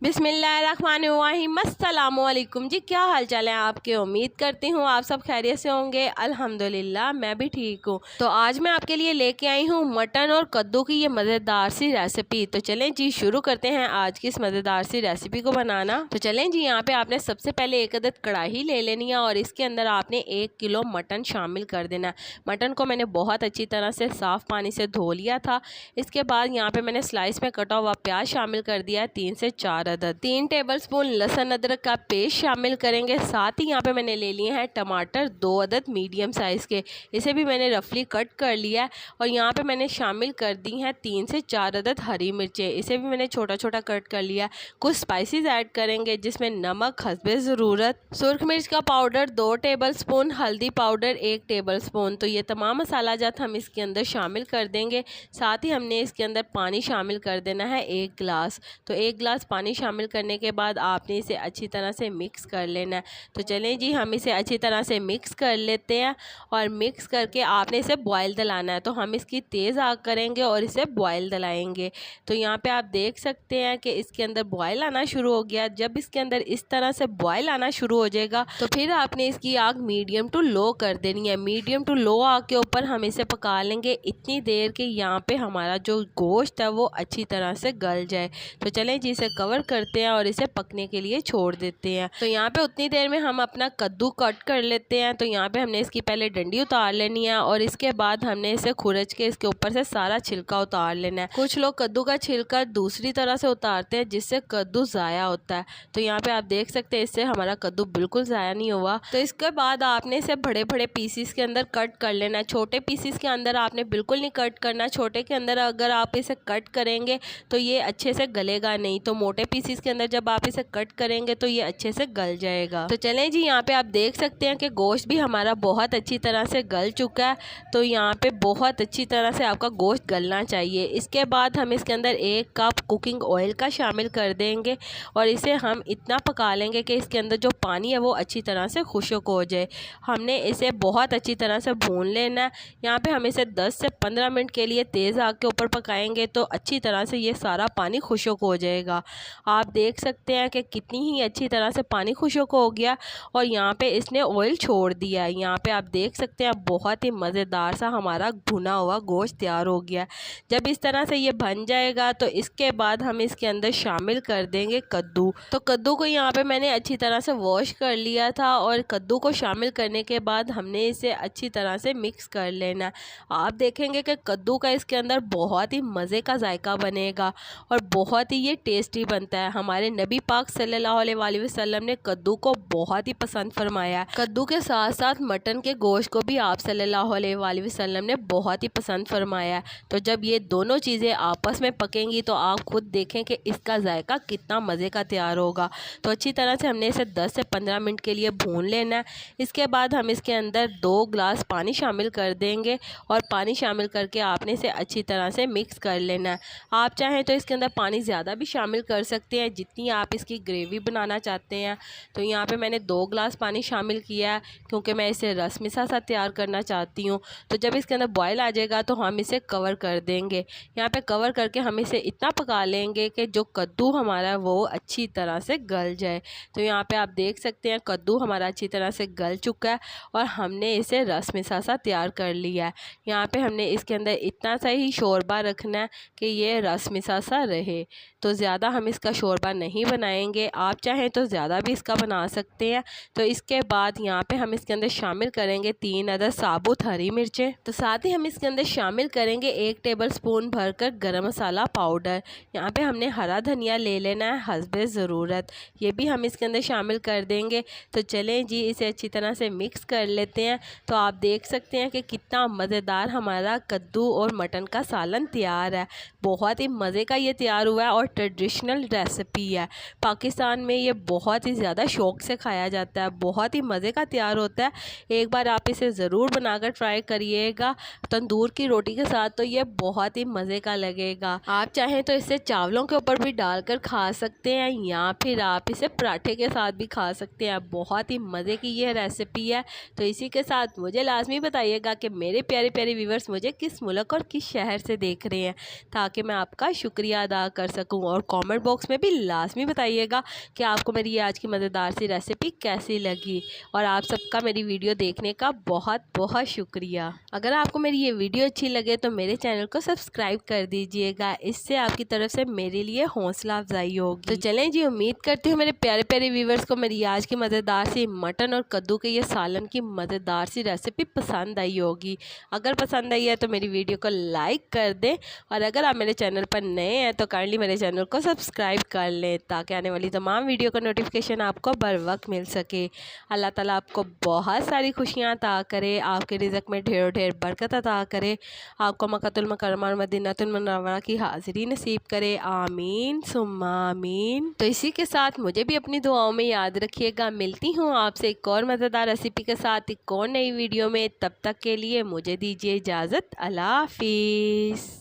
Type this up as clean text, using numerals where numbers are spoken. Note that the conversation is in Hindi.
बिस्मिल्लाहिर्रहमानिर्रहीम। अस्सलामुअलैकुम जी, क्या हाल चाल है आपके। उम्मीद करती हूँ आप सब खैरियत से होंगे। अल्हम्दुलिल्लाह मैं भी ठीक हूँ। तो आज मैं आपके लिए लेके आई हूँ मटन और कद्दू की ये मज़ेदार सी रेसिपी। तो चलें जी शुरू करते हैं आज की इस मज़ेदार सी रेसिपी को बनाना। तो चलें जी, यहाँ पे आपने सबसे पहले एक अदद कढ़ाई ले लेनी है और इसके अंदर आपने 1 किलो मटन शामिल कर देना। मटन को मैंने बहुत अच्छी तरह से साफ़ पानी से धो लिया था। इसके बाद यहाँ पे मैंने स्लाइस में कटा हुआ प्याज शामिल कर दिया है 3 से 4 अदद। 3 टेबलस्पून लहसुन अदरक का पेस्ट शामिल करेंगे। साथ ही यहाँ पे मैंने ले लिए हैं टमाटर 2 अदद मीडियम साइज़ के, इसे भी मैंने रफली कट कर लिया है। और यहाँ पे मैंने शामिल कर दी हैं 3 से 4 अदद हरी मिर्चें, इसे भी मैंने छोटा छोटा कट कर लिया है। कुछ स्पाइसेस ऐड करेंगे जिसमें नमक हस्बे ज़रूरत, सुर्ख मिर्च का पाउडर 2 टेबलस्पून, हल्दी पाउडर 1 टेबलस्पून। तो ये तमाम मसाला जात हम इसके अंदर शामिल कर देंगे। साथ ही हमने इसके अंदर पानी शामिल कर देना है 1 गिलास। तो 1 गिलास पानी शामिल करने के बाद आपने इसे अच्छी तरह से मिक्स कर लेना है। तो चलें जी हम इसे अच्छी तरह से मिक्स कर लेते हैं और मिक्स करके आपने इसे बॉयल दिलाना है। तो हम इसकी तेज़ आग करेंगे और इसे बॉयल दिलाएंगे। तो यहाँ पे आप देख सकते हैं कि इसके अंदर बॉयल आना शुरू हो गया। जब इसके अंदर इस तरह से बॉयल आना शुरू हो जाएगा तो फिर आपने इसकी आग मीडियम टू लो कर देनी है। मीडियम टू लो आग के ऊपर हम इसे पका लेंगे इतनी देर कि यहाँ पे हमारा जो गोश्त है वो अच्छी तरह से गल जाए। तो चलें जी इसे कवर करते हैं और इसे पकने के लिए छोड़ देते हैं। तो यहाँ पे उतनी देर में हम अपना कद्दू कट कर लेते हैं। तो यहाँ पे हमने इसकी पहले डंडी उतार लेनी है और इसके बाद हमने इसे खुरच के इसके ऊपर से सारा छिलका उतार लेना है। कुछ लोग कद्दू का छिलका दूसरी तरह से उतारते हैं जिससे कद्दू ज़ाया होता है। तो यहाँ पे आप देख सकते हैं इससे हमारा कद्दू बिल्कुल ज़ाया नहीं हुआ। तो इसके बाद आपने इसे बड़े बड़े पीसीस के अंदर कट कर लेना है। छोटे पीसीस के अंदर आपने बिल्कुल नहीं कट करना। छोटे के अंदर अगर आप इसे कट करेंगे तो ये अच्छे से गलेगा नहीं। तो मोटे पीसीस के अंदर जब आप इसे कट करेंगे तो ये अच्छे से गल जाएगा। तो चलें जी यहाँ पे आप देख सकते हैं कि गोश्त भी हमारा बहुत अच्छी तरह से गल चुका है। तो यहाँ पे बहुत अच्छी तरह से आपका गोश्त गलना चाहिए। इसके बाद हम इसके अंदर 1 कप कुकिंग ऑयल का शामिल कर देंगे और इसे हम इतना पका लेंगे कि इसके अंदर जो पानी है वो अच्छी तरह से खुश्क हो जाए। हमने इसे बहुत अच्छी तरह से भून लेना है। यहाँ पे हम इसे 10 से 15 मिनट के लिए तेज़ आग के ऊपर पकाएंगे तो अच्छी तरह से ये सारा पानी खुश्क हो जाएगा। आप देख सकते हैं कि कितनी ही अच्छी तरह से पानी खुश्क हो गया और यहाँ पे इसने ऑयल छोड़ दिया है। यहाँ पे आप देख सकते हैं बहुत ही मज़ेदार सा हमारा भुना हुआ गोश्त तैयार हो गया। जब इस तरह से ये बन जाएगा तो इसके बाद हम इसके अंदर शामिल कर देंगे कद्दू। तो कद्दू को यहाँ पे मैंने अच्छी तरह से वॉश कर लिया था और कद्दू को शामिल करने के बाद हमने इसे अच्छी तरह से मिक्स कर लेना। आप देखेंगे कि कद्दू का इसके अंदर बहुत ही मज़े का जायका बनेगा और बहुत ही ये टेस्टी बनता है। हमारे नबी पाक सल्लल्लाहु अलैहि वसल्लम ने कद्दू को बहुत ही पसंद फरमाया। कद्दू के साथ साथ मटन के गोश्त को भी आप सल्लल्लाहु अलैहि वसल्लम ने बहुत ही पसंद फरमाया। तो जब ये दोनों चीज़ें आपस में पकेंगी तो आप खुद देखें कि इसका जायका कितना मज़े का तैयार होगा। तो अच्छी तरह से हमने इसे 10 से 15 मिनट के लिए भून लेना है। इसके बाद हम इसके अंदर 2 गिलास पानी शामिल कर देंगे और पानी शामिल करके आपने इसे अच्छी तरह से मिक्स कर लेना है। आप चाहें तो इसके अंदर पानी ज़्यादा भी शामिल कर सकते हैं जितनी आप इसकी ग्रेवी बनाना चाहते हैं। तो यहाँ पे मैंने 2 गिलास पानी शामिल किया है क्योंकि मैं इसे रसमिसा सा तैयार करना चाहती हूँ। तो जब इसके अंदर बॉयल आ जाएगा तो हम इसे कवर कर देंगे। यहाँ पे कवर करके हम इसे इतना पका लेंगे कि जो कद्दू हमारा वो अच्छी तरह से गल जाए। तो यहाँ पे आप देख सकते हैं कद्दू हमारा अच्छी तरह से गल चुका है और हमने इसे रसमिसा सा तैयार कर लिया है। यहाँ पे हमने इसके अंदर इतना सा ही शोरबा रखना है कि ये रसमिसा सा रहे। तो ज़्यादा हम इसका शोरबा नहीं बनाएंगे। आप चाहें तो ज़्यादा भी इसका बना सकते हैं। तो इसके बाद यहाँ पे हम इसके अंदर शामिल करेंगे 3 अदद साबुत हरी मिर्चें। तो साथ ही हम इसके अंदर शामिल करेंगे 1 टेबलस्पून भरकर गरम मसाला पाउडर। यहाँ पे हमने हरा धनिया ले लेना है हस्बे ज़रूरत, ये भी हम इसके अंदर शामिल कर देंगे। तो चलें जी इसे अच्छी तरह से मिक्स कर लेते हैं। तो आप देख सकते हैं कि कितना मज़ेदार हमारा कद्दू और मटन का सालन तैयार है। बहुत ही मज़े का ये तैयार हुआ है और ट्रेडिशनल रेसिपी है। पाकिस्तान में ये बहुत ही ज़्यादा शौक़ से खाया जाता है, बहुत ही मज़े का तैयार होता है। एक बार आप इसे ज़रूर बनाकर ट्राई करिएगा तंदूर की रोटी के साथ, तो ये बहुत ही मज़े का लगेगा। आप चाहें तो इसे चावलों के ऊपर भी डालकर खा सकते हैं या फिर आप इसे पराठे के साथ भी खा सकते हैं। बहुत ही मज़े की ये रेसिपी है। तो इसी के साथ मुझे लाजमी बताइएगा कि मेरे प्यारे प्यारे व्यूवर्स मुझे किस मुल्क और किस शहर से देख रहे हैं ताकि मैं आपका शुक्रिया अदा कर सकूं। और कमेंट बॉक्स कमेंट्स में भी लाजमी बताइएगा कि आपको मेरी ये आज की मज़ेदार सी रेसिपी कैसी लगी। और आप सबका मेरी वीडियो देखने का बहुत बहुत शुक्रिया। अगर आपको मेरी ये वीडियो अच्छी लगे तो मेरे चैनल को सब्सक्राइब कर दीजिएगा, इससे आपकी तरफ से मेरे लिए हौसला अफजाई होगी। तो चलें जी, उम्मीद करती हूँ मेरे प्यारे प्यारे व्यूवर्स को मेरी आज की मज़ेदार सी मटन और कद्दू के ये सालन की मज़ेदार सी रेसिपी पसंद आई होगी। अगर पसंद आई है तो मेरी वीडियो को लाइक कर दें, और अगर आप मेरे चैनल पर नए हैं तो काइंडली मेरे चैनल को सब्सक्राइब कर लें ताकि आने वाली तमाम वीडियो का नोटिफिकेशन आपको बर वक्त मिल सके। अल्लाह ताला आपको बहुत सारी खुशियाँ अता करे, आपके रिज़्क़ में ढेर ढेर बरकत अता करे, आपको मक्कातुल मुकर्रमा और मदीनातुल मुनव्वरा की हाज़िरी नसीब करे। आमीन सुम्मा आमीन। तो इसी के साथ मुझे भी अपनी दुआओं में याद रखिएगा। मिलती हूँ आपसे एक और मज़ेदार रेसिपी के साथ एक और नई वीडियो में। तब तक के लिए मुझे दीजिए इजाज़त। अल्लाह हाफ़िज़।